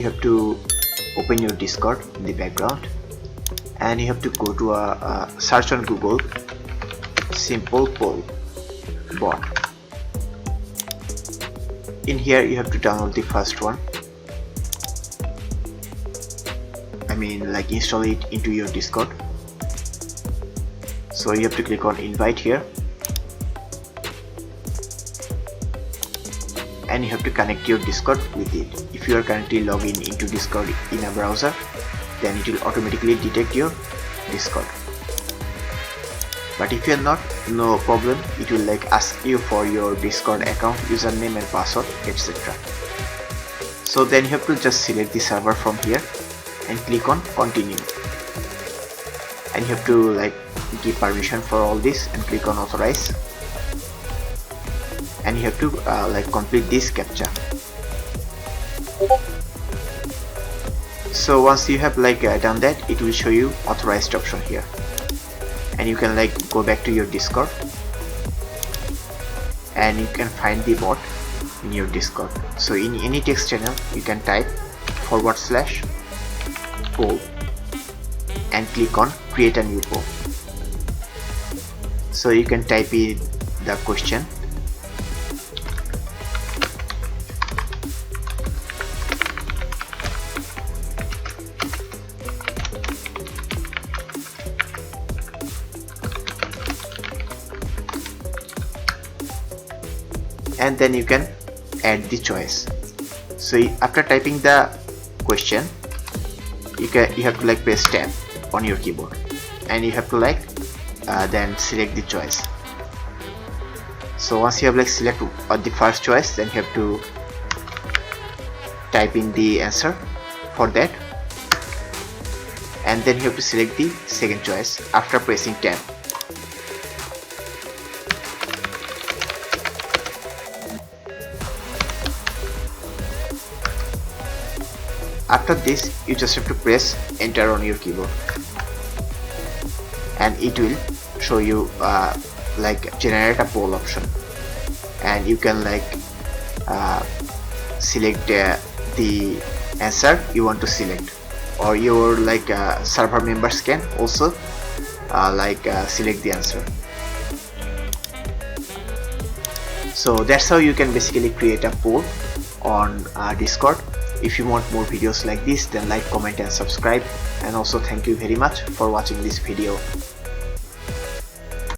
You have to open your Discord in the background, and you have to go to a search on Google simple poll bot. In here you have to download the first one, like install it into your Discord. So you have to click on invite here, and you have to connect your Discord with it. If you are currently logged into Discord in a browser, then it will automatically detect your Discord. But if you are not, no problem, it will ask you for your Discord account, username and password, etc. So then you have to just select the server from here and click on continue, and you have to give permission for all this and click on authorize, and you have to complete this captcha. So once you have done that, it will show you authorized option here, and you can go back to your Discord, and you can find the bot in your Discord. So in any text channel you can type /poll and click on create a new poll. So you can type in the question, and then you can add the choice. So after typing the question, you have to press tab on your keyboard, and you have to then select the choice. So once you have select the first choice, then you have to type in the answer for that, and then you have to select the second choice after pressing tab. After this, you just have to press enter on your keyboard, and it will show you generate a poll option, and you can select the answer you want to select, or your server members can also select the answer. So that's how you can basically create a poll on Discord. If you want more videos like this, then like, comment and subscribe, and also thank you very much for watching this video.